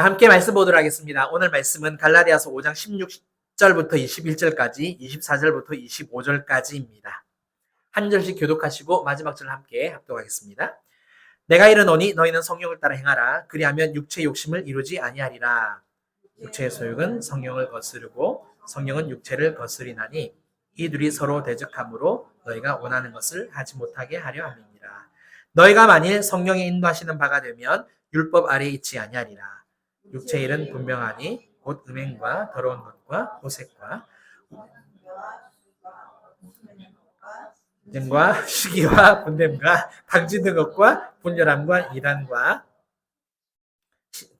함께 말씀 보도록 하겠습니다. 오늘 말씀은 갈라디아서 5장 16절부터 21절까지, 24절부터 25절까지입니다. 한 절씩 교독하시고 마지막 절 함께 합독하겠습니다. 내가 이르노니 너희는 성령을 따라 행하라. 그리하면 육체의 욕심을 이루지 아니하리라. 육체의 소욕은 성령을 거스르고 성령은 육체를 거스리나니 이 둘이 서로 대적함으로 너희가 원하는 것을 하지 못하게 하려 함이니라. 너희가 만일 성령의 인도하시는 바가 되면 율법 아래에 있지 아니하리라. 육체의 일은 분명하니 곧 음행과 더러운 것과 호색과 과 시기와 분냄과 당짓는 것과 분열함과 이단과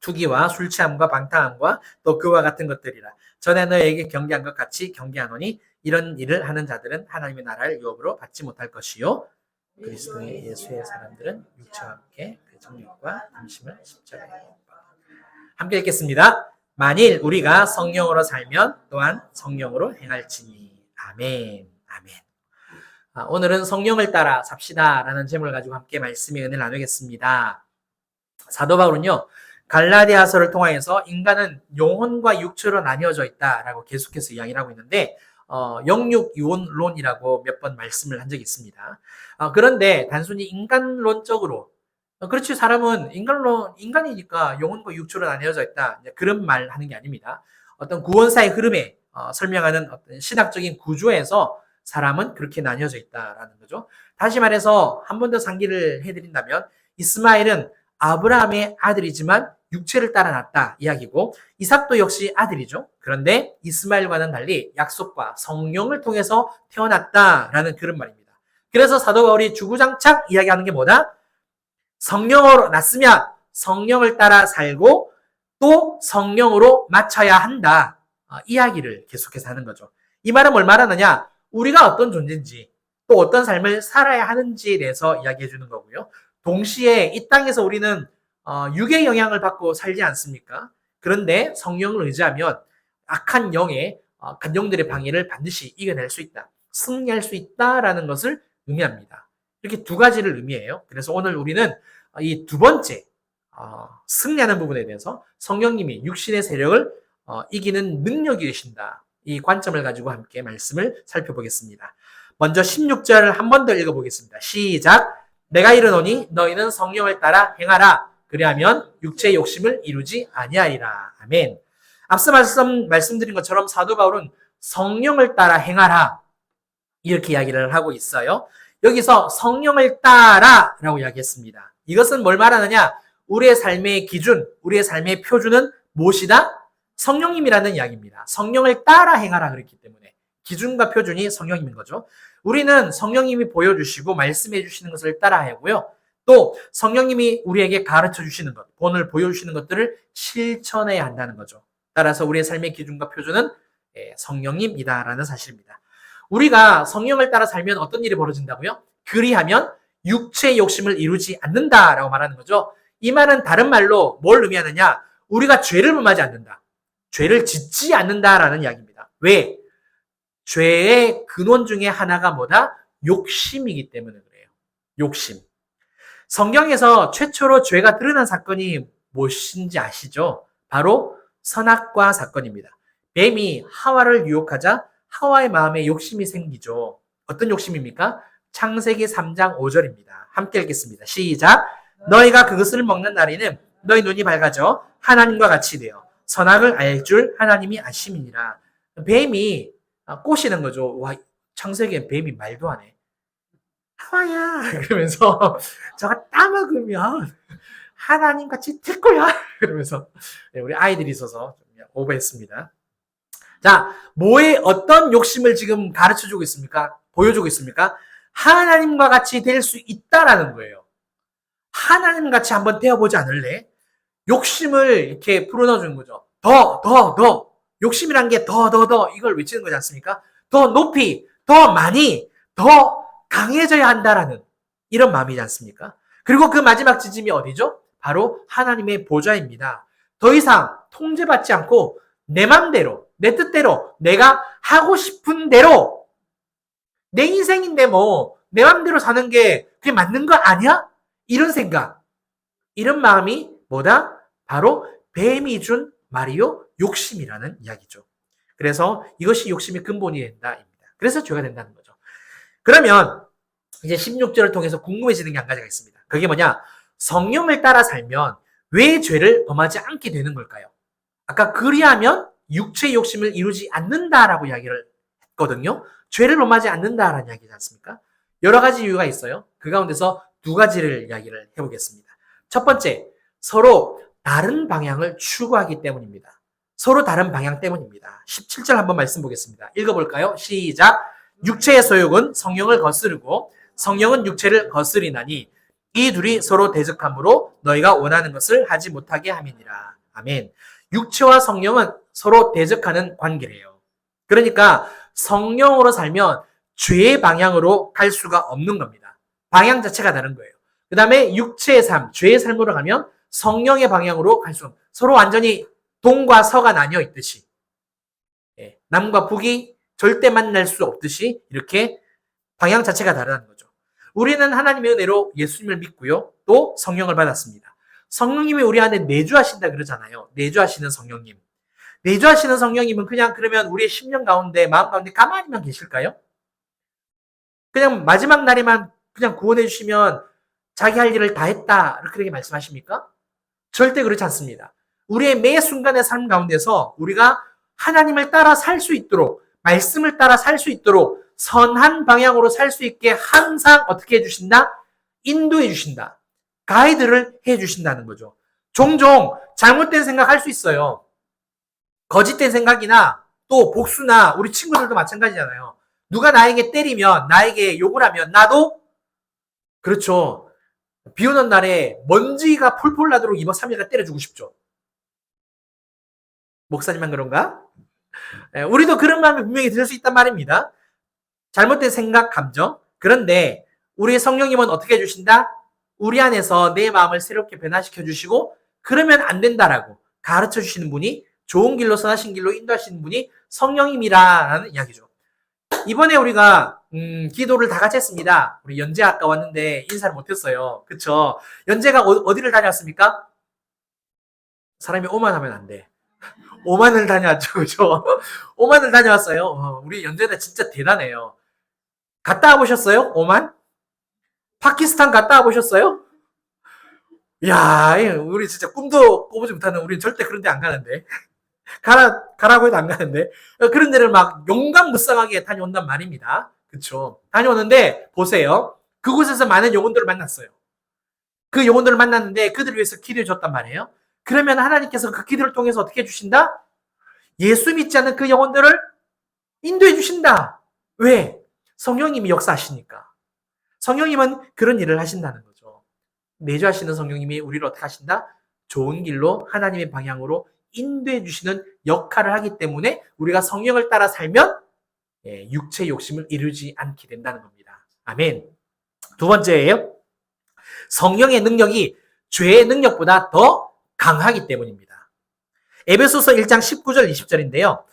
투기와 술 취함과 방탕함과 또 그와 같은 것들이라. 전에 너에게 경계한 것 같이 경계하노니 이런 일을 하는 자들은 하나님의 나라를 유업으로 받지 못할 것이요 그리스도의 예수의 사람들은 육체와 함께 그 정욕과 탐심을 십자가에 못 박아. 함께 읽겠습니다. 만일 우리가 성령으로 살면 또한 성령으로 행할지니. 아멘. 아멘. 오늘은 성령을 따라 삽시다 라는 제목을 가지고 함께 말씀의 은혜를 나누겠습니다. 사도 바울은요, 갈라디아서를 통하여서 인간은 영혼과 육체로 나뉘어져 있다라고 계속해서 이야기를 하고 있는데, 영육유혼론이라고 몇 번 말씀을 한 적이 있습니다. 그런데 단순히 인간론적으로, 그렇지, 사람은 인간이니까 영혼과 육체로 나뉘어져 있다, 그런 말 하는 게 아닙니다. 어떤 구원사의 흐름에 설명하는 어떤 신학적인 구조에서 사람은 그렇게 나뉘어져 있다라는 거죠. 다시 말해서 한 번 더 상기를 해드린다면, 이스마엘은 아브라함의 아들이지만 육체를 따라 났다 이야기고, 이삭도 역시 아들이죠. 그런데 이스마엘과는 달리 약속과 성령을 통해서 태어났다라는 그런 말입니다. 그래서 사도 바울이 주구장창 이야기하는 게 뭐다? 성령으로 났으면 성령을 따라 살고 또 성령으로 맞춰야 한다. 이야기를 계속해서 하는 거죠. 이 말은 뭘 말하느냐? 우리가 어떤 존재인지 또 어떤 삶을 살아야 하는지에 대해서 이야기해 주는 거고요. 동시에 이 땅에서 우리는 육의 영향을 받고 살지 않습니까? 그런데 성령을 의지하면 악한 영의 간영들의 방해를 반드시 이겨낼 수 있다. 승리할 수 있다라는 것을 의미합니다. 이렇게 두 가지를 의미해요. 그래서 오늘 우리는 이 두 번째 승리하는 부분에 대해서 성령님이 육신의 세력을 이기는 능력이 되신다. 이 관점을 가지고 함께 말씀을 살펴보겠습니다. 먼저 16절을 한 번 더 읽어보겠습니다. 시작! 내가 이르노니 너희는 성령을 따라 행하라. 그리하면 육체의 욕심을 이루지 아니하리라. 아멘. 앞서 말씀드린 것처럼 사도 바울은 성령을 따라 행하라 이렇게 이야기를 하고 있어요. 여기서 성령을 따라 라고 이야기했습니다. 이것은 뭘 말하느냐? 우리의 삶의 기준, 우리의 삶의 표준은 무엇이다? 성령님이라는 이야기입니다. 성령을 따라 행하라 그랬기 때문에 기준과 표준이 성령님인 거죠. 우리는 성령님이 보여주시고 말씀해 주시는 것을 따라 하고요. 또 성령님이 우리에게 가르쳐 주시는 것, 본을 보여주시는 것들을 실천해야 한다는 거죠. 따라서 우리의 삶의 기준과 표준은 성령님이다라는 사실입니다. 우리가 성령을 따라 살면 어떤 일이 벌어진다고요? 그리하면 육체의 욕심을 이루지 않는다라고 말하는 거죠. 이 말은 다른 말로 뭘 의미하느냐? 우리가 죄를 범하지 않는다. 죄를 짓지 않는다라는 이야기입니다. 왜? 죄의 근원 중에 하나가 뭐다? 욕심이기 때문에 그래요. 욕심. 성경에서 최초로 죄가 드러난 사건이 무엇인지 아시죠? 바로 선악과 사건입니다. 뱀이 하와를 유혹하자 하와의 마음에 욕심이 생기죠. 어떤 욕심입니까? 창세기 3장 5절입니다. 함께 읽겠습니다. 시작! 너희가 그것을 먹는 날에는 너희 눈이 밝아져 하나님과 같이 되어 선악을 알 줄 하나님이 아심이니라. 뱀이 꼬시는 거죠. 와, 창세기엔 뱀이 말도 안 해. 하와야 그러면서 저가 따먹으면 하나님 같이 될 거야 그러면서 우리 아이들이 있어서 오버했습니다. 자, 어떤 욕심을 지금 가르쳐주고 있습니까? 보여주고 있습니까? 하나님과 같이 될 수 있다라는 거예요. 하나님 같이 한번 되어보지 않을래? 욕심을 이렇게 불어넣어주는 거죠. 더. 욕심이란 게 더 이걸 외치는 거지 않습니까? 더 높이, 더 많이, 더 강해져야 한다라는 이런 마음이지 않습니까? 그리고 그 마지막 지점이 어디죠? 바로 하나님의 보좌입니다. 더 이상 통제받지 않고 내 맘대로, 내 뜻대로, 내가 하고 싶은 대로 내 인생인데 뭐 내 맘대로 사는 게 그게 맞는 거 아니야? 이런 생각, 이런 마음이 뭐다? 바로 뱀이 준 말이요 욕심이라는 이야기죠. 그래서 이것이 욕심의 근본이 된다입니다. 그래서 죄가 된다는 거죠. 그러면 이제 16절을 통해서 궁금해지는 게 한 가지가 있습니다. 그게 뭐냐? 성령을 따라 살면 왜 죄를 범하지 않게 되는 걸까요? 아까 그리하면 육체의 욕심을 이루지 않는다라고 이야기를 했거든요. 죄를 범하지 않는다라는 이야기지 않습니까? 여러 가지 이유가 있어요. 그 가운데서 두 가지를 이야기를 해보겠습니다. 첫 번째, 서로 다른 방향을 추구하기 때문입니다. 서로 다른 방향 때문입니다. 17절 한번 말씀 보겠습니다. 읽어볼까요? 시작. 육체의 소욕은 성령을 거스르고 성령은 육체를 거스리나니 이 둘이 서로 대적함으로 너희가 원하는 것을 하지 못하게 함이니라. 아멘. 육체와 성령은 서로 대적하는 관계래요. 그러니까 성령으로 살면 죄의 방향으로 갈 수가 없는 겁니다. 방향 자체가 다른 거예요. 그 다음에 육체의 삶, 죄의 삶으로 가면 성령의 방향으로 갈 수 없는, 서로 완전히 동과 서가 나뉘어 있듯이, 남과 북이 절대 만날 수 없듯이 이렇게 방향 자체가 다르다는 거죠. 우리는 하나님의 은혜로 예수님을 믿고요. 또 성령을 받았습니다. 성령님이 우리 안에 내주하신다 그러잖아요. 내주하시는 성령님. 내주하시는 성령님은 그냥 그러면 우리의 심령 가운데, 마음 가운데 가만히만 계실까요? 그냥 마지막 날에만 그냥 구원해 주시면 자기 할 일을 다 했다 그렇게 말씀하십니까? 절대 그렇지 않습니다. 우리의 매 순간의 삶 가운데서 우리가 하나님을 따라 살 수 있도록, 말씀을 따라 살 수 있도록 선한 방향으로 살 수 있게 항상 어떻게 해주신다? 인도해 주신다. 가이드를 해 주신다는 거죠. 종종 잘못된 생각할 수 있어요. 거짓된 생각이나 또 복수나 우리 친구들도 마찬가지잖아요. 누가 나에게 때리면, 나에게 욕을 하면 나도 그렇죠. 비 오는 날에 먼지가 폴폴 나도록 2박 3일간 때려주고 싶죠. 목사님만 그런가? 우리도 그런 마음이 분명히 들 수 있단 말입니다. 잘못된 생각, 감정. 그런데 우리의 성령님은 어떻게 해주신다? 우리 안에서 내 마음을 새롭게 변화시켜 주시고 그러면 안 된다라고 가르쳐 주시는 분이, 좋은 길로 선하신 길로 인도하시는 분이 성령님이라는 이야기죠. 이번에 우리가 기도를 다 같이 했습니다. 우리 연재 아까 왔는데 인사를 못했어요. 그쵸? 연재가 어디를 다녔습니까? 사람이 오만하면 안 돼. 오만을 다녀왔죠. 그죠? 오만을 다녀왔어요. 우리 연재는 진짜 대단해요. 갔다 와보셨어요? 오만? 파키스탄 갔다 와보셨어요? 야, 우리 진짜 꿈도 꿔보지 못하는, 우리는 절대 그런 데 안 가는데. 가라고 해도 안 가는데. 그런 데를 막 용감무쌍하게 다녀온단 말입니다. 그쵸. 다녀오는데, 보세요. 그곳에서 많은 영혼들을 만났어요. 그 영혼들을 만났는데, 그들을 위해서 기도해 줬단 말이에요. 그러면 하나님께서 그 기도를 통해서 어떻게 해주신다? 예수 믿지 않는 그 영혼들을 인도해 주신다. 왜? 성령님이 역사하시니까. 성령님은 그런 일을 하신다는 거죠. 내주하시는 성령님이 우리를 어떻게 하신다? 좋은 길로, 하나님의 방향으로 인도해 주시는 역할을 하기 때문에 우리가 성령을 따라 살면 육체의 욕심을 이루지 않게 된다는 겁니다. 아멘. 두 번째예요. 성령의 능력이 죄의 능력보다 더 강하기 때문입니다. 에베소서 1장 19절 20절인데요.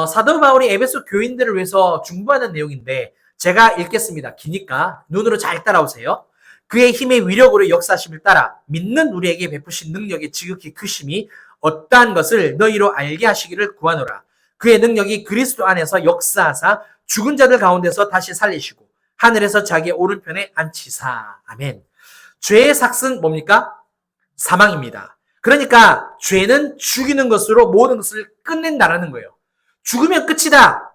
사도 바울이 에베소 교인들을 위해서 중보하는 내용인데 제가 읽겠습니다. 기니까 눈으로 잘 따라오세요. 그의 힘의 위력으로 역사심을 따라 믿는 우리에게 베푸신 능력의 지극히 크심이 어떠한 것을 너희로 알게 하시기를 구하노라. 그의 능력이 그리스도 안에서 역사하사 죽은 자들 가운데서 다시 살리시고 하늘에서 자기의 오른편에 앉히사. 아멘. 죄의 삭은 뭡니까? 사망입니다. 그러니까 죄는 죽이는 것으로 모든 것을 끝낸다라는 거예요. 죽으면 끝이다.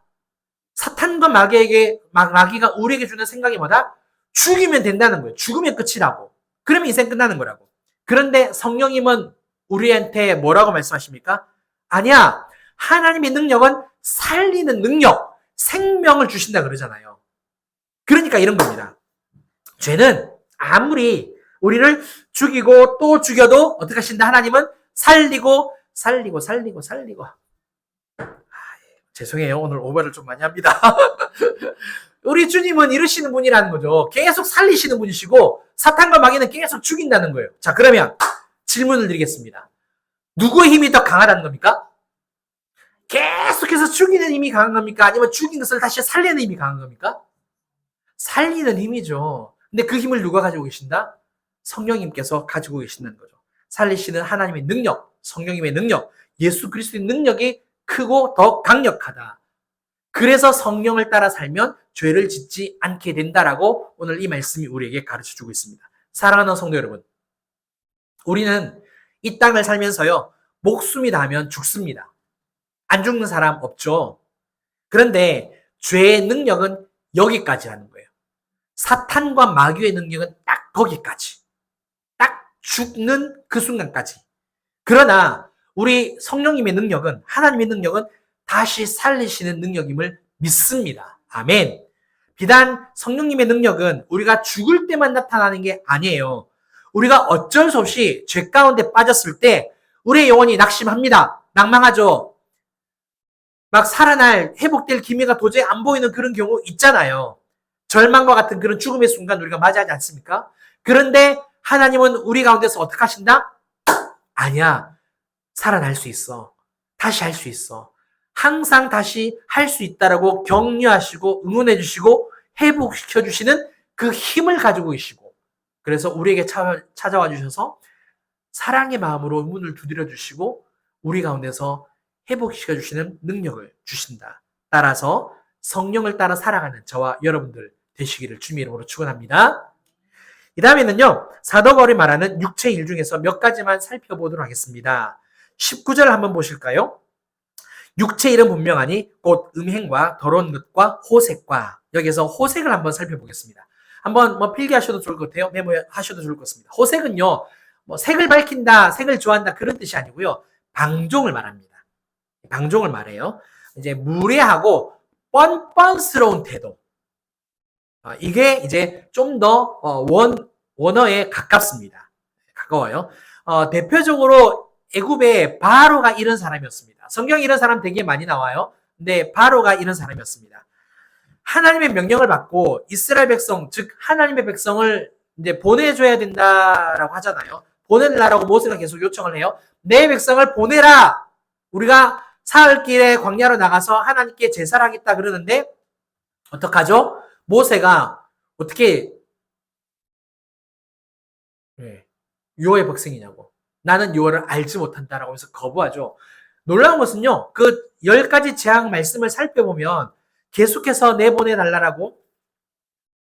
사탄과 마귀가 우리에게 주는 생각이 뭐다? 죽이면 된다는 거예요. 죽으면 끝이라고. 그러면 인생 끝나는 거라고. 그런데 성령님은 우리한테 뭐라고 말씀하십니까? 아니야. 하나님의 능력은 살리는 능력, 생명을 주신다 그러잖아요. 그러니까 이런 겁니다. 죄는 아무리 우리를 죽이고 또 죽여도 어떻게 하신다? 하나님은 살리고. 죄송해요. 오늘 오버를 좀 많이 합니다. 우리 주님은 이러시는 분이라는 거죠. 계속 살리시는 분이시고 사탄과 마귀는 계속 죽인다는 거예요. 자, 그러면 질문을 드리겠습니다. 누구의 힘이 더 강하다는 겁니까? 계속해서 죽이는 힘이 강한 겁니까? 아니면 죽인 것을 다시 살리는 힘이 강한 겁니까? 살리는 힘이죠. 근데 그 힘을 누가 가지고 계신다? 성령님께서 가지고 계신다는 거죠. 살리시는 하나님의 능력, 성령님의 능력, 예수 그리스도의 능력이 크고 더 강력하다. 그래서 성령을 따라 살면 죄를 짓지 않게 된다라고 오늘 이 말씀이 우리에게 가르쳐주고 있습니다. 사랑하는 성도 여러분, 우리는 이 땅을 살면서요, 목숨이 나면 죽습니다. 안 죽는 사람 없죠. 그런데 죄의 능력은 여기까지 하는 거예요. 사탄과 마귀의 능력은 딱 거기까지. 딱 죽는 그 순간까지. 그러나 우리 성령님의 능력은, 하나님의 능력은 다시 살리시는 능력임을 믿습니다. 아멘. 비단 성령님의 능력은 우리가 죽을 때만 나타나는 게 아니에요. 우리가 어쩔 수 없이 죄 가운데 빠졌을 때 우리의 영혼이 낙심합니다. 낭망하죠. 막 살아날, 회복될 기미가 도저히 안 보이는 그런 경우 있잖아요. 절망과 같은 그런 죽음의 순간 우리가 맞이하지 않습니까? 그런데 하나님은 우리 가운데서 어떻게 하신다? 아니야. 살아날 수 있어. 다시 할 수 있어. 항상 다시 할 수 있다라고 격려하시고 응원해 주시고 회복시켜 주시는 그 힘을 가지고 계시고, 그래서 우리에게 찾아와 주셔서 사랑의 마음으로 문을 두드려 주시고 우리 가운데서 회복시켜 주시는 능력을 주신다. 따라서 성령을 따라 살아가는 저와 여러분들 되시기를 주님의 이름으로 축원합니다. 이 다음에는요, 사도 바울이 말하는 육체의 일 중에서 몇 가지만 살펴보도록 하겠습니다. 19절 한번 보실까요? 육체의 일은 분명하니 곧 음행과 더러운 것과 호색과, 여기서 호색을 한번 살펴보겠습니다. 한번 필기하셔도 좋을 것 같아요. 메모하셔도 좋을 것 같습니다. 호색은요, 색을 밝힌다, 색을 좋아한다 그런 뜻이 아니고요, 방종을 말합니다. 방종을 말해요. 이제 무례하고 뻔뻔스러운 태도. 이게 이제 좀 더 원어에 가깝습니다. 가까워요. 대표적으로 애굽의 바로가 이런 사람이었습니다. 성경에 이런 사람 되게 많이 나와요. 근데 바로가 이런 사람이었습니다. 하나님의 명령을 받고 이스라엘 백성, 즉 하나님의 백성을 이제 보내줘야 된다라고 하잖아요. 보내라라고 모세가 계속 요청을 해요. 내 백성을 보내라. 우리가 사흘길에 광야로 나가서 하나님께 제사를 하겠다 그러는데 어떡하죠? 모세가 어떻게 유월의 백성이냐고. 나는 유월을 알지 못한다라고 해서 거부하죠. 놀라운 것은요, 그 10가지 재앙 말씀을 살펴보면 계속해서 내보내달라고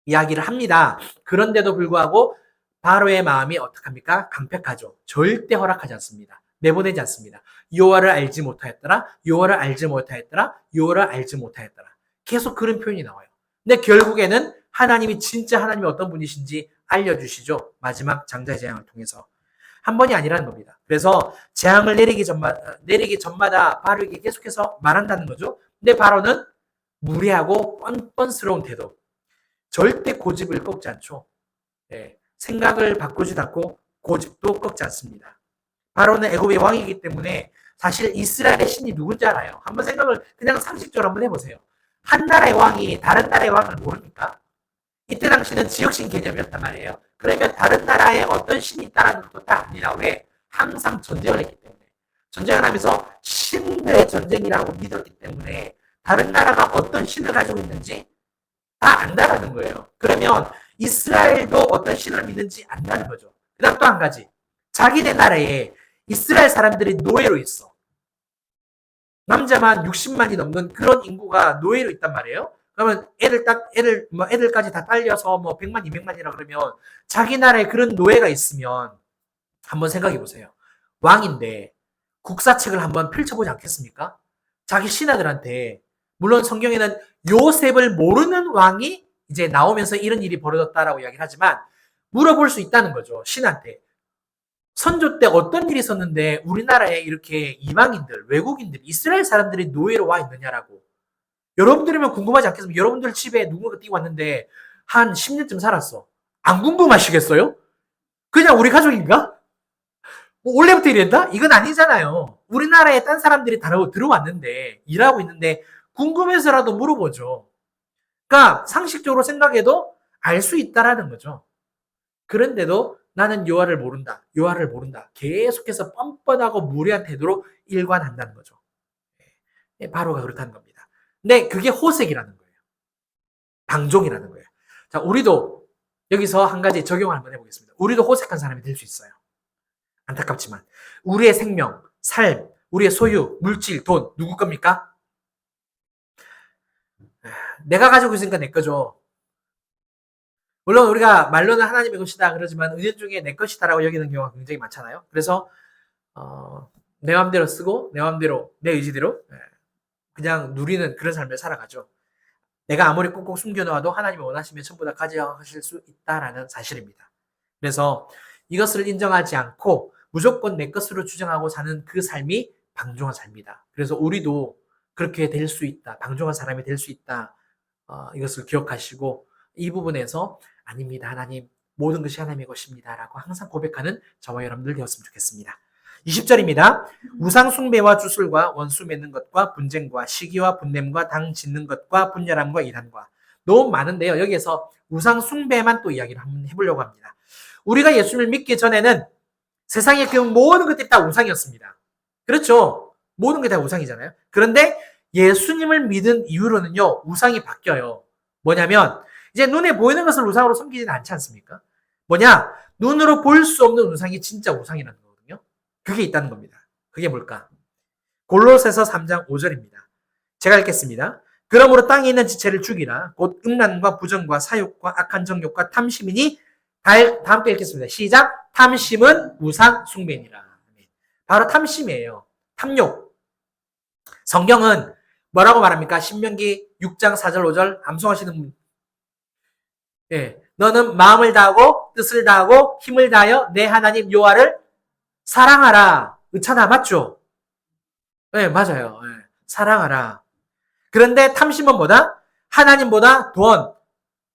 이야기를 합니다. 그런데도 불구하고 바로의 마음이 어떡합니까? 강팍하죠. 절대 허락하지 않습니다. 내보내지 않습니다. 여호와를 알지 못하였더라. 여호와를 알지 못하였더라. 여호와를 알지 못하였더라. 계속 그런 표현이 나와요. 근데 결국에는 하나님이 진짜 하나님이 어떤 분이신지 알려주시죠. 마지막 장자의 재앙을 통해서. 한 번이 아니라는 겁니다. 그래서 재앙을 내리기 전마다 바로에게 계속해서 말한다는 거죠. 근데 바로는 무례하고 뻔뻔스러운 태도. 절대 고집을 꺾지 않죠. 생각을 바꾸지도 않고 고집도 꺾지 않습니다. 바로는 애굽의 왕이기 때문에 사실 이스라엘의 신이 누군지 알아요. 한번 생각을 그냥 상식적으로 한번 해보세요. 한 나라의 왕이 다른 나라의 왕을 모릅니까? 이때 당시는 지역신 개념이었단 말이에요. 그러면 다른 나라에 어떤 신이 있다는 것도 다 압니다. 왜? 항상 전쟁을 했기 때문에. 전쟁을 하면서 신들의 전쟁이라고 믿었기 때문에 다른 나라가 어떤 신을 가지고 있는지 다 안다라는 거예요. 그러면 이스라엘도 어떤 신을 믿는지 안다는 거죠. 그 다음 또 한 가지. 자기네 나라에 이스라엘 사람들이 노예로 있어. 남자만 60만이 넘는 그런 인구가 노예로 있단 말이에요. 그러면 애들까지 다 딸려서 100만, 200만이라 그러면 자기 나라에 그런 노예가 있으면 한번 생각해 보세요. 왕인데 국사책을 한번 펼쳐보지 않겠습니까? 자기 신하들한테, 물론 성경에는 요셉을 모르는 왕이 이제 나오면서 이런 일이 벌어졌다라고 이야기를 하지만 물어볼 수 있다는 거죠. 신한테. 선조 때 어떤 일이 있었는데 우리나라에 이렇게 이방인들, 외국인들, 이스라엘 사람들이 노예로 와 있느냐라고. 여러분들이면 궁금하지 않겠습니까? 여러분들 집에 누군가 뛰고 왔는데 한 10년쯤 살았어. 안 궁금하시겠어요? 그냥 우리 가족인가? 원래부터 이랬다? 이건 아니잖아요. 우리나라에 딴 사람들이 들어왔는데 일하고 있는데 궁금해서라도 물어보죠. 그러니까 상식적으로 생각해도 알 수 있다라는 거죠. 그런데도 나는 여호와를 모른다. 여호와를 모른다. 계속해서 뻔뻔하고 무례한 태도로 일관한다는 거죠. 바로가 그렇다는 겁니다. 근데 그게 호색이라는 거예요. 방종이라는 거예요. 자, 우리도 여기서 한 가지 적용을 한번 해보겠습니다. 우리도 호색한 사람이 될 수 있어요. 안타깝지만 우리의 생명, 삶, 우리의 소유, 물질, 돈 누구 겁니까? 내가 가지고 있으니까 내 거죠. 물론 우리가 말로는 하나님의 것이다 그러지만 은연중에 내 것이다라고 여기는 경우가 굉장히 많잖아요. 그래서 내 마음대로 쓰고 내 마음대로 내 의지대로 그냥 누리는 그런 삶을 살아가죠. 내가 아무리 꾹꾹 숨겨놓아도 하나님이 원하시면 전부 다 가져가실 수 있다라는 사실입니다. 그래서 이것을 인정하지 않고 무조건 내 것으로 주장하고 사는 그 삶이 방종한 삶이다. 그래서 우리도 그렇게 될 수 있다. 방종한 사람이 될 수 있다. 이것을 기억하시고 이 부분에서 아닙니다. 하나님 모든 것이 하나님의 것입니다. 라고 항상 고백하는 저와 여러분들 되었으면 좋겠습니다. 20절입니다. 우상 숭배와 주술과 원수 맺는 것과 분쟁과 시기와 분냄과 당 짓는 것과 분열함과 이단과 너무 많은데요. 여기에서 우상 숭배만 또 이야기를 한번 해보려고 합니다. 우리가 예수를 믿기 전에는 세상의 그 모든 것들이 다 우상이었습니다. 그렇죠? 모든 게 다 우상이잖아요. 그런데 예수님을 믿은 이후로는요, 우상이 바뀌어요. 뭐냐면 이제 눈에 보이는 것을 우상으로 섬기지는 않지 않습니까? 뭐냐? 눈으로 볼 수 없는 우상이 진짜 우상이라는 거거든요. 그게 있다는 겁니다. 그게 뭘까? 골로새서 3장 5절입니다. 제가 읽겠습니다. 그러므로 땅에 있는 지체를 죽이라. 곧 음란과 부정과 사욕과 악한 정욕과 탐심이니 다 함께 읽겠습니다. 시작. 탐심은 우상 숭배니라. 바로 탐심이에요. 탐욕. 성경은 뭐라고 말합니까? 신명기 6장 4절 5절 암송하시는 분. 너는 마음을 다하고 뜻을 다하고 힘을 다하여 내 하나님 여호와를 사랑하라. 의찬아 맞죠? 네, 맞아요. 사랑하라. 그런데 탐심은 뭐다? 하나님보다 돈,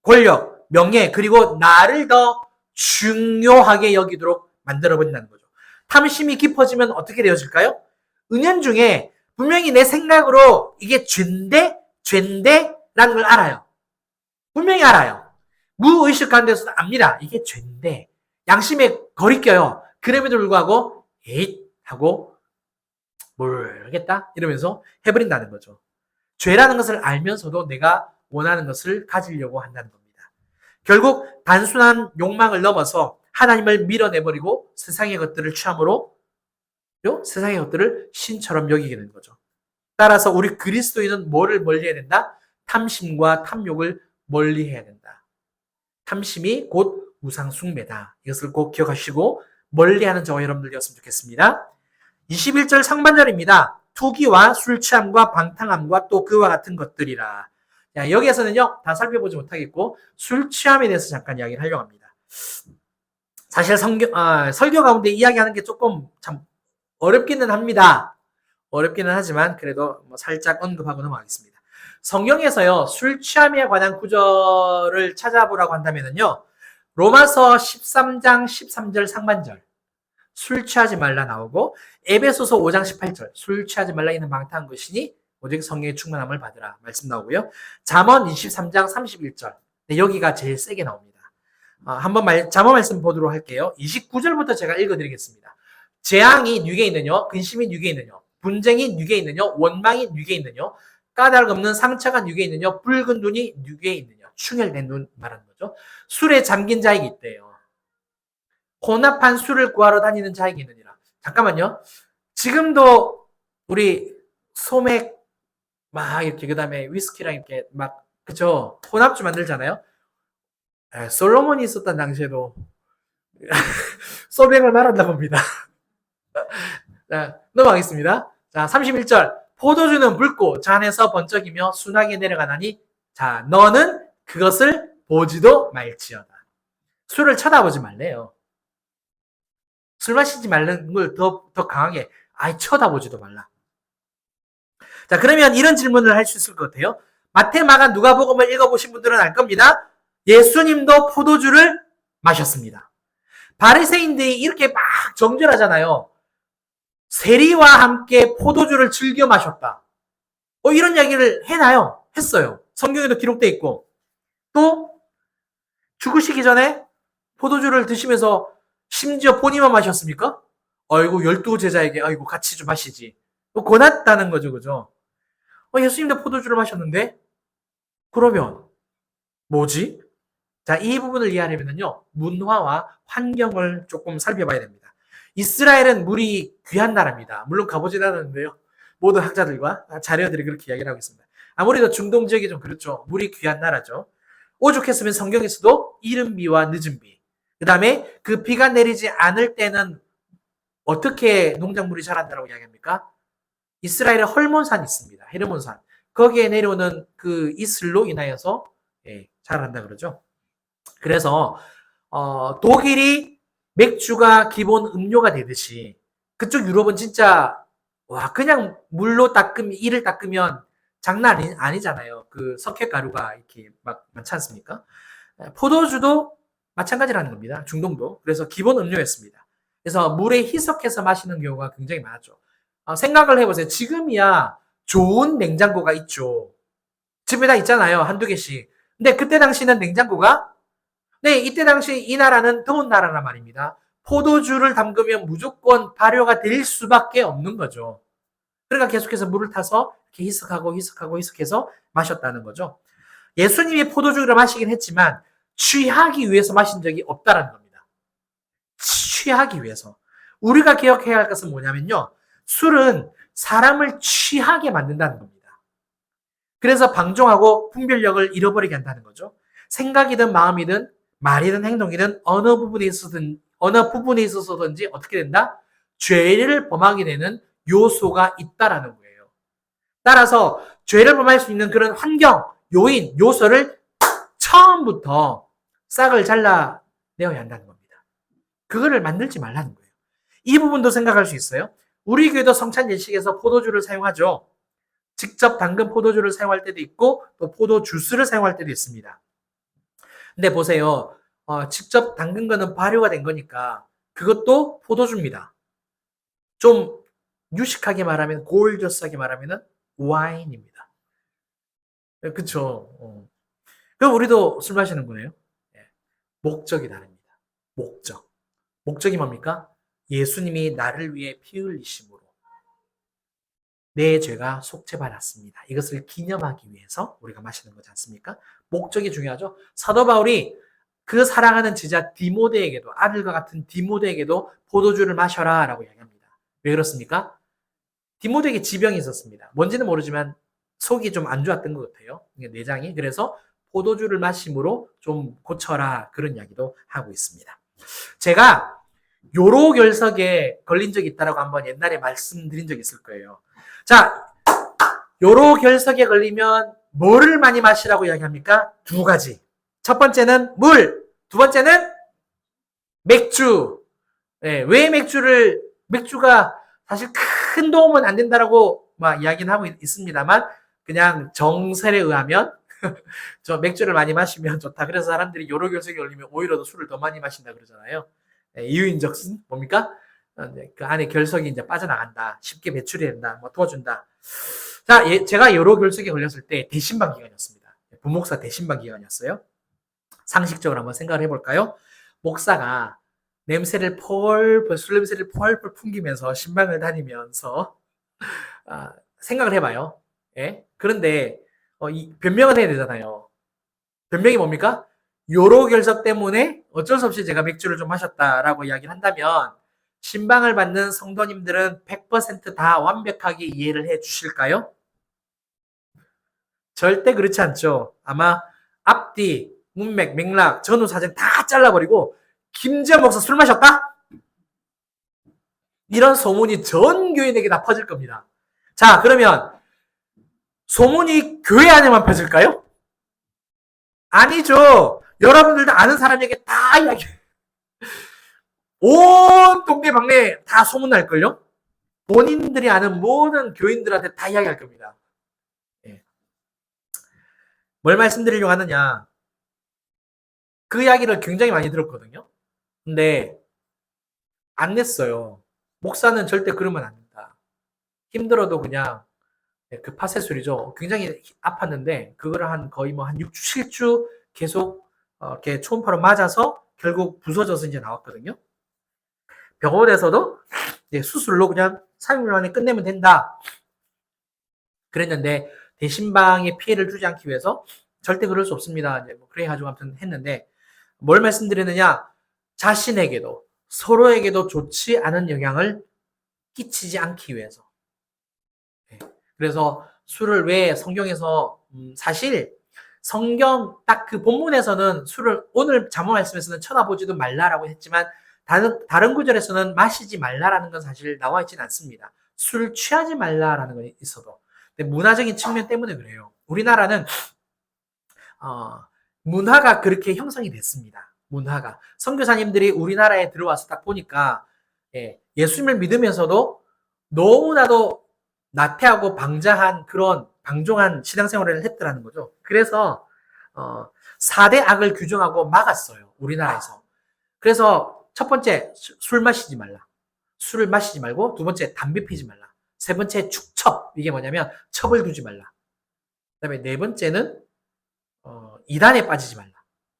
권력, 명예, 그리고 나를 더 중요하게 여기도록 만들어버린다는 거죠. 탐심이 깊어지면 어떻게 되어질까요? 은연중에 분명히 내 생각으로 이게 죄인데 라는 걸 알아요. 분명히 알아요. 무의식 가운데서도 압니다. 이게 죄인데 양심에 거리껴요. 그럼에도 불구하고 에잇 하고 모르겠다 이러면서 해버린다는 거죠. 죄라는 것을 알면서도 내가 원하는 것을 가지려고 한다는 겁니다. 결국 단순한 욕망을 넘어서 하나님을 밀어내버리고 세상의 것들을 취함으로 세상의 것들을 신처럼 여기게 되는 거죠. 따라서 우리 그리스도인은 뭐를 멀리해야 된다? 탐심과 탐욕을 멀리해야 된다. 탐심이 곧 우상 숭배다. 이것을 꼭 기억하시고 멀리하는 저와 여러분들 되었으면 좋겠습니다. 21절 상반절입니다. 투기와 술 취함과 방탕함과 또 그와 같은 것들이라. 자, 여기에서는요 다 살펴보지 못하겠고 술 취함에 대해서 잠깐 이야기를 하려고 합니다. 사실 설교 가운데 이야기하는 게 조금 참 어렵기는 합니다. 어렵기는 하지만 그래도 살짝 언급하고 넘어가겠습니다. 성경에서요 술 취함에 관한 구절을 찾아보라고 한다면요 로마서 13장 13절 상반절 술 취하지 말라 나오고 에베소서 5장 18절 술 취하지 말라 이는 방탕한 것이니 오직 성령의 충만함을 받으라 말씀 나오고요. 잠언 23장 31절 여기가 제일 세게 나옵니다. 한번 잠언 말씀 보도록 할게요. 29절부터 제가 읽어드리겠습니다. 재앙이 누게 있느냐 근심이 누게 있느냐 분쟁이 누게 있느냐 원망이 누게 있느냐 까닭 없는 상처가 누게 있느냐 붉은 눈이 누게 있느냐 충혈된 눈 말하는 거죠. 술에 잠긴 자에게 있대요. 혼합한 술을 구하러 다니는 자에게 있느니라. 잠깐만요. 지금도 우리 소맥 막 이렇게 그다음에 위스키랑 이렇게 막 그죠 혼합주 만들잖아요. 솔로몬이 있었던 당시에도 소맥을 말한다 봅니다. 자, 넘어가겠습니다. 자, 31절. 포도주는 붉고 잔에서 번쩍이며 순하게 내려가나니 자, 너는 그것을 보지도 말지어다. 술을 쳐다보지 말래요. 술 마시지 말는 걸 더 강하게 쳐다보지도 말라. 자, 그러면 이런 질문을 할 수 있을 것 같아요. 마태, 마가, 누가복음을 읽어보신 분들은 알 겁니다. 예수님도 포도주를 마셨습니다. 바리새인들이 이렇게 막 정죄하잖아요. 세리와 함께 포도주를 즐겨 마셨다. 이런 이야기를 해놔요. 했어요. 성경에도 기록돼 있고. 또 죽으시기 전에 포도주를 드시면서 심지어 본인만 마셨습니까? 아이고 12제자에게 아이고 같이 좀 마시지. 권했다는 거죠. 그죠? 예수님도 포도주를 마셨는데 그러면 뭐지? 자, 이 부분을 이해하려면요. 문화와 환경을 조금 살펴봐야 됩니다. 이스라엘은 물이 귀한 나라입니다. 물론 가보진 않았는데요. 모든 학자들과 자료들이 그렇게 이야기를 하고 있습니다. 아무래도 중동 지역이 좀 그렇죠. 물이 귀한 나라죠. 오죽했으면 성경에서도 이른 비와 늦은 비, 그 다음에 그 비가 내리지 않을 때는 어떻게 농작물이 자란다고 이야기합니까? 이스라엘에 헐몬산이 있습니다. 헤르몬산. 거기에 내려오는 그 이슬로 인하여서 자란다 그러죠. 그래서 독일이 맥주가 기본 음료가 되듯이 그쪽 유럽은 진짜 와 그냥 물로 이를 닦으면 장난 아니잖아요. 그 석회가루가 이렇게 막 많지 않습니까? 포도주도 마찬가지라는 겁니다. 중동도. 그래서 기본 음료였습니다. 그래서 물에 희석해서 마시는 경우가 굉장히 많았죠. 생각을 해보세요. 지금이야 좋은 냉장고가 있죠. 집에다 있잖아요. 한두 개씩. 근데 그때 당시는 냉장고가 네, 이때 당시 이 나라는 더운 나라란 말입니다. 포도주를 담그면 무조건 발효가 될 수밖에 없는 거죠. 그러니까 계속해서 물을 타서 이렇게 희석해서 마셨다는 거죠. 예수님이 포도주를 마시긴 했지만 취하기 위해서 마신 적이 없다라는 겁니다. 취하기 위해서. 우리가 기억해야 할 것은 뭐냐면요. 술은 사람을 취하게 만든다는 겁니다. 그래서 방종하고 분별력을 잃어버리게 한다는 거죠. 생각이든 마음이든 말이든 행동이든 어느 부분에 있어서든지 어떻게 된다? 죄를 범하게 되는 요소가 있다라는 거예요. 따라서 죄를 범할 수 있는 그런 환경, 요인, 요소를 처음부터 싹을 잘라내어야 한다는 겁니다. 그거를 만들지 말라는 거예요. 이 부분도 생각할 수 있어요. 우리 교회도 성찬 예식에서 포도주를 사용하죠. 직접 담근 포도주를 사용할 때도 있고 또 포도 주스를 사용할 때도 있습니다. 근데 보세요. 직접 담근 거는 발효가 된 거니까 그것도 포도주입니다. 좀 유식하게 말하면 골저스하게 말하면 와인입니다. 그렇죠. 그럼 우리도 술 마시는 거예요. 목적이 다릅니다. 목적. 목적이 뭡니까? 예수님이 나를 위해 피 흘리심으로 내 죄가 속죄받았습니다. 이것을 기념하기 위해서 우리가 마시는 거지 않습니까? 목적이 중요하죠. 사도 바울이 그 사랑하는 제자 디모데에게도 아들과 같은 디모데에게도 포도주를 마셔라 라고 이야기합니다. 왜 그렇습니까? 디모데에게 지병이 있었습니다. 뭔지는 모르지만 속이 좀 안 좋았던 것 같아요. 내장이. 그래서 포도주를 마심으로 좀 고쳐라 그런 이야기도 하고 있습니다. 제가 요로결석에 걸린 적이 있다라고 한번 옛날에 말씀드린 적이 있을 거예요. 자, 요로결석에 걸리면 뭐를 많이 마시라고 이야기합니까? 두 가지. 첫 번째는 물, 두 번째는 맥주. 왜 맥주가 사실 큰 도움은 안 된다라고 막 이야기는 하고 있습니다만, 그냥 정설에 의하면, 저 맥주를 많이 마시면 좋다. 그래서 사람들이 요로결석에 걸리면 오히려 더 술을 더 많이 마신다 그러잖아요. 이유인즉슨 뭡니까? 그 안에 결석이 이제 빠져나간다. 쉽게 배출이 된다. 뭐 도와준다. 자, 제가 요로결석에 걸렸을 때 대신방 기간이었습니다. 부목사 대신방 기간이었어요. 상식적으로 한번 생각을 해볼까요? 목사가 술 냄새를 펄펄 풍기면서 신방을 다니면서 생각을 해봐요. 예? 그런데 변명을 해야 되잖아요. 변명이 뭡니까? 요로결석 때문에 어쩔 수 없이 제가 맥주를 좀 마셨다라고 이야기를 한다면 신방을 받는 성도님들은 100%다 완벽하게 이해를 해 주실까요? 절대 그렇지 않죠. 아마 앞뒤, 문맥, 맥락, 전후 사정 다 잘라버리고 김지현 목사 술 마셨다? 이런 소문이 전 교인에게 다 퍼질 겁니다. 자, 그러면 소문이 교회 안에만 퍼질까요? 아니죠. 여러분들도 아는 사람에게 다 이야기. 온 동네방네 다 소문날걸요? 본인들이 아는 모든 교인들한테 다 이야기할 겁니다. 뭘 말씀드리려고 하느냐. 그 이야기를 굉장히 많이 들었거든요. 근데 안 냈어요. 목사는 절대 그러면 안 된다. 힘들어도 그냥 그 파쇄술이죠. 굉장히 아팠는데 그거를 거의 한 6주, 7주 계속 이렇게 초음파로 맞아서 결국 부서져서 이제 나왔거든요. 병원에서도 수술로 그냥 3일 만에 끝내면 된다. 그랬는데 대신방에 피해를 주지 않기 위해서 절대 그럴 수 없습니다. 그래 가지고 아무튼 했는데 뭘 말씀드리느냐? 자신에게도 서로에게도 좋지 않은 영향을 끼치지 않기 위해서. 그래서 술을 왜 성경에서 사실 성경 딱 그 본문에서는 술을 오늘 잠언 말씀에서는 쳐다보지도 말라라고 했지만 다른 구절에서는 마시지 말라라는 건 사실 나와 있지는 않습니다. 술 취하지 말라라는 건 있어도. 근데 문화적인 측면 때문에 그래요. 우리나라는 문화가 그렇게 형성이 됐습니다. 문화가. 선교사님들이 우리나라에 들어와서 딱 보니까 예수님을 믿으면서도 너무나도 나태하고 방자한 그런 방종한 신앙생활을 했더라는 거죠. 그래서 4대 악을 규정하고 막았어요. 우리나라에서. 그래서 첫 번째 술 마시지 말라. 술을 마시지 말고 두 번째 담배 피지 말라. 세 번째 축첩. 이게 뭐냐면 첩을 두지 말라. 그다음에 네 번째는 이단에 빠지지 말라.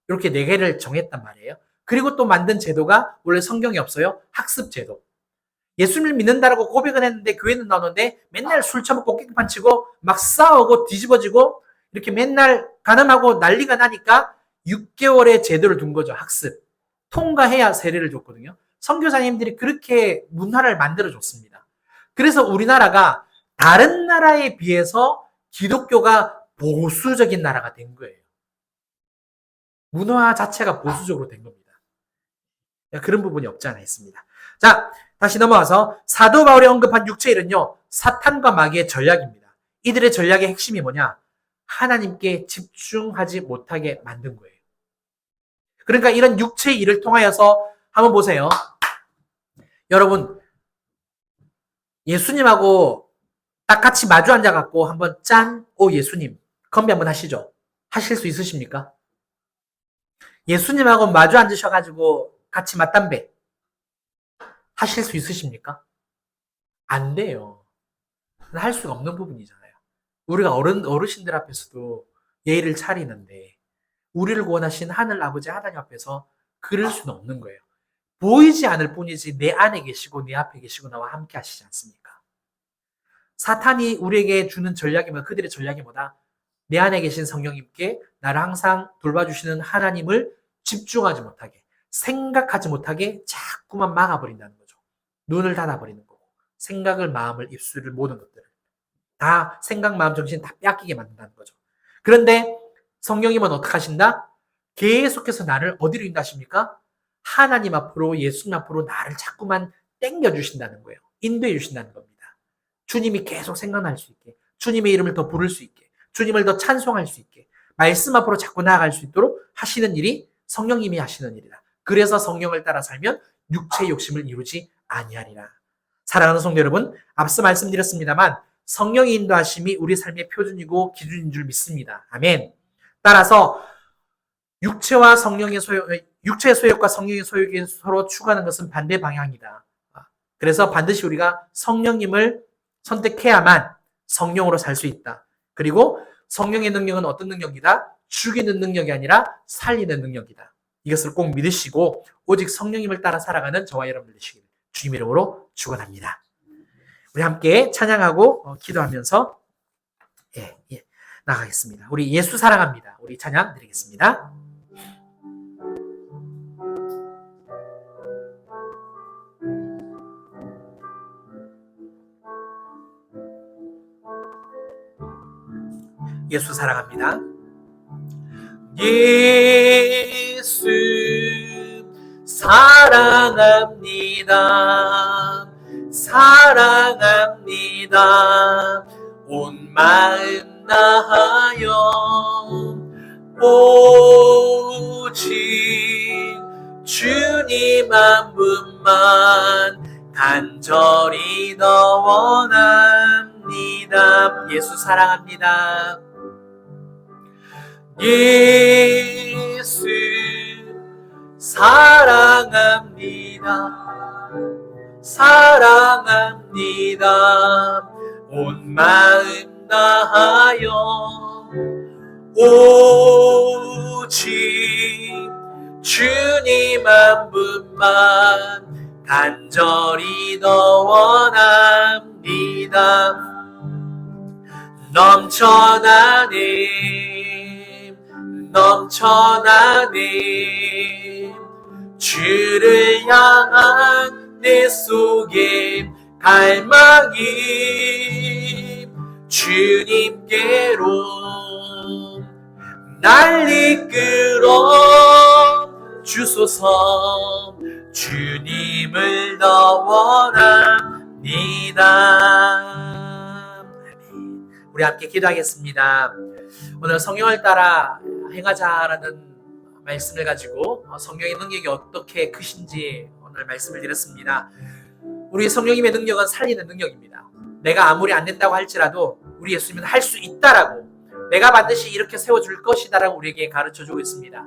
이렇게 네 개를 정했단 말이에요. 그리고 또 만든 제도가 원래 성경에 없어요. 학습 제도. 예수님을 믿는다라고 고백은 했는데 교회는 나오는데 맨날 술 처먹고 깽판 치고 막 싸우고 뒤집어지고 이렇게 맨날 가늠하고 난리가 나니까 6개월의 제도를 둔 거죠. 학습. 통과해야 세례를 줬거든요. 선교사님들이 그렇게 문화를 만들어줬습니다. 그래서 우리나라가 다른 나라에 비해서 기독교가 보수적인 나라가 된 거예요. 문화 자체가 보수적으로 된 겁니다. 그런 부분이 없지 않아 있습니다. 자, 다시 넘어와서 사도 바울이 언급한 육체일은요, 사탄과 마귀의 전략입니다. 이들의 전략의 핵심이 뭐냐? 하나님께 집중하지 못하게 만든 거예요. 그러니까 이런 육체의 일을 통하여서 한번 보세요. 여러분, 예수님하고 딱 같이 마주 앉아갖고 한번 짠, 오 예수님, 건배 한번 하시죠. 하실 수 있으십니까? 예수님하고 마주 앉으셔가지고 같이 맞담배 하실 수 있으십니까? 안 돼요. 할 수가 없는 부분이잖아요. 우리가 어르신들 앞에서도 예의를 차리는데 우리를 구원하신 하늘 아버지 하나님 앞에서 그럴 수는 없는 거예요. 보이지 않을 뿐이지 내 안에 계시고 내 앞에 계시고 나와 함께 하시지 않습니까? 사탄이 우리에게 주는 전략이 뭐다? 그들의 전략이 뭐다? 내 안에 계신 성령님께 나를 항상 돌봐주시는 하나님을 집중하지 못하게, 생각하지 못하게 자꾸만 막아버린다는 거죠. 눈을 닫아버리는 거고, 생각을, 마음을, 입술을, 모든 것들을 다 생각, 마음, 정신 다 뺏기게 만든다는 거죠. 그런데 성령님은 어떻게 하신다? 계속해서 나를 어디로 인도하십니까? 하나님 앞으로, 예수님 앞으로 나를 자꾸만 땡겨주신다는 거예요. 인도해 주신다는 겁니다. 주님이 계속 생각날 수 있게, 주님의 이름을 더 부를 수 있게, 주님을 더 찬송할 수 있게, 말씀 앞으로 자꾸 나아갈 수 있도록 하시는 일이 성령님이 하시는 일이다. 그래서 성령을 따라 살면 육체의 욕심을 이루지 아니하리라. 사랑하는 성도 여러분, 앞서 말씀드렸습니다만 성령의 인도하심이 우리 삶의 표준이고 기준인 줄 믿습니다. 아멘. 따라서 육체의 소욕과 성령의 소욕이 서로 추구하는 것은 반대 방향이다. 그래서 반드시 우리가 성령님을 선택해야만 성령으로 살 수 있다. 그리고 성령의 능력은 어떤 능력이다? 죽이는 능력이 아니라 살리는 능력이다. 이것을 꼭 믿으시고 오직 성령님을 따라 살아가는 저와 여러분 되시기를 주님 이름으로 축원합니다. 우리 함께 찬양하고 기도하면서 나가겠습니다. 우리 예수 사랑합니다. 우리 찬양 드리겠습니다. 예수 사랑합니다. 예수 사랑합니다. 사랑합니다. 온 마음 다하여 오직 주님 한 분만 간절히 더 원합니다. 예수 사랑합니다. 예수 사랑합니다. 사랑합니다. 온 마음 다하여 오직 주님 한 분만 간절히 더 원합니다. 넘쳐나네 주를 향한 내 속에 갈망이 주님께로 날 이끌어 주소서. 주님을 더 원합니다. 우리 함께 기도하겠습니다. 오늘 성령을 따라 행하자라는 말씀을 가지고 성령의 능력이 어떻게 크신지 오늘 말씀을 드렸습니다. 우리 성령님의 능력은 살리는 능력입니다. 내가 아무리 안 된다고 할지라도 우리 예수님은 할 수 있다라고, 내가 반드시 이렇게 세워줄 것이다라고 우리에게 가르쳐주고 있습니다.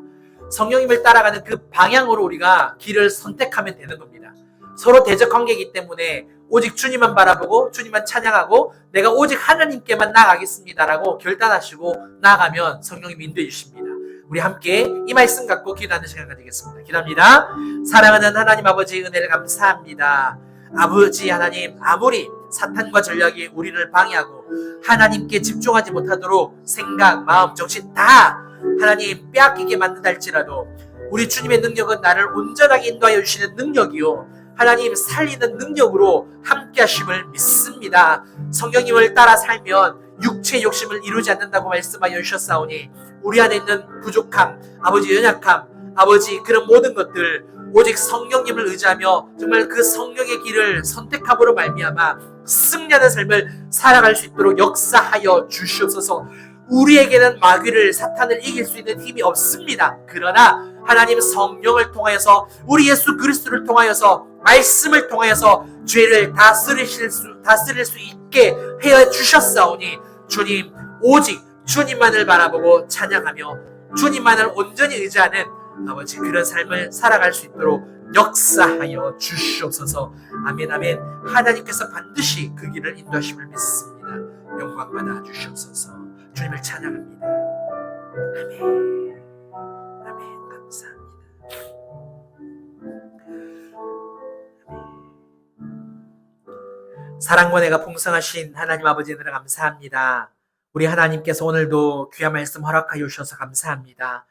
성령님을 따라가는 그 방향으로 우리가 길을 선택하면 되는 겁니다. 서로 대적 관계이기 때문에 오직 주님만 바라보고 주님만 찬양하고 내가 오직 하나님께만 나아가겠습니다라고 결단하시고 나아가면 성령님이 인도해 주십니다. 우리 함께 이 말씀 갖고 기도하는 시간 가지겠습니다. 기도합니다. 사랑하는 하나님 아버지, 은혜를 감사합니다. 아버지 하나님, 아무리 사탄과 전략이 우리를 방해하고 하나님께 집중하지 못하도록 생각, 마음, 정신 다 하나님 빼앗기게 만든다 할지라도 우리 주님의 능력은 나를 온전하게 인도하여 주시는 능력이요, 하나님 살리는 능력으로 함께 하심을 믿습니다. 성령님을 따라 살면 육체의 욕심을 이루지 않는다고 말씀하여 주셨사오니 우리 안에 있는 부족함, 아버지 연약함, 아버지 그런 모든 것들 오직 성령님을 의지하며 정말 그 성령의 길을 선택함으로 말미암아 승리하는 삶을 살아갈 수 있도록 역사하여 주시옵소서. 우리에게는 마귀를, 사탄을 이길 수 있는 힘이 없습니다. 그러나 하나님 성령을 통하여서 우리 예수 그리스도를 통하여서 말씀을 통하여서 죄를 다스릴 수 있게 해 주셨사오니 주님, 오직 주님만을 바라보고 찬양하며 주님만을 온전히 의지하는 아버지 그런 삶을 살아갈 수 있도록 역사하여 주시옵소서. 아멘, 아멘. 하나님께서 반드시 그 길을 인도하심을 믿습니다. 영광 받아 주시옵소서. 주님을 찬양합니다. 아멘, 아멘. 감사합니다. 사랑과 내가 풍성하신 하나님 아버지를 감사합니다. 우리 하나님께서 오늘도 귀한 말씀 허락하여 주셔서 감사합니다.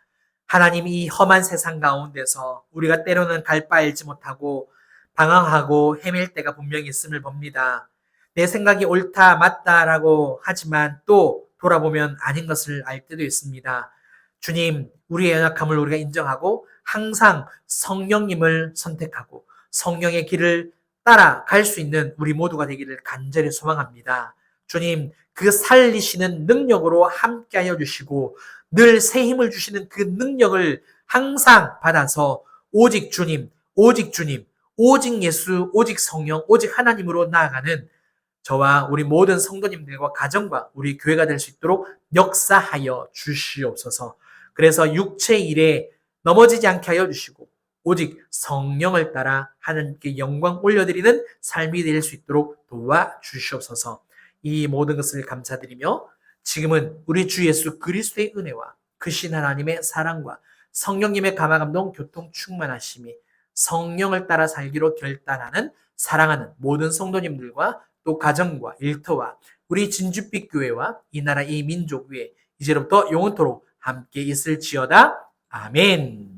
하나님, 이 험한 세상 가운데서 우리가 때로는 갈 바 알지 못하고 방황하고 헤맬 때가 분명히 있음을 봅니다. 내 생각이 옳다 맞다라고 하지만 또 돌아보면 아닌 것을 알 때도 있습니다. 주님, 우리의 연약함을 우리가 인정하고 항상 성령님을 선택하고 성령의 길을 따라갈 수 있는 우리 모두가 되기를 간절히 소망합니다. 주님, 그 살리시는 능력으로 함께하여 주시고 늘 새 힘을 주시는 그 능력을 항상 받아서 오직 주님, 오직 주님, 오직 예수, 오직 성령, 오직 하나님으로 나아가는 저와 우리 모든 성도님들과 가정과 우리 교회가 될 수 있도록 역사하여 주시옵소서. 그래서 육체 일에 넘어지지 않게 하여 주시고 오직 성령을 따라 하나님께 영광 올려드리는 삶이 될 수 있도록 도와주시옵소서. 이 모든 것을 감사드리며 지금은 우리 주 예수 그리스도의 은혜와 크신 하나님의 사랑과 성령님의 감화감동 교통 충만하심이 성령을 따라 살기로 결단하는 사랑하는 모든 성도님들과 또 가정과 일터와 우리 진주빛 교회와 이 나라 이 민족 위에 이제로부터 영원토록 함께 있을지어다. 아멘.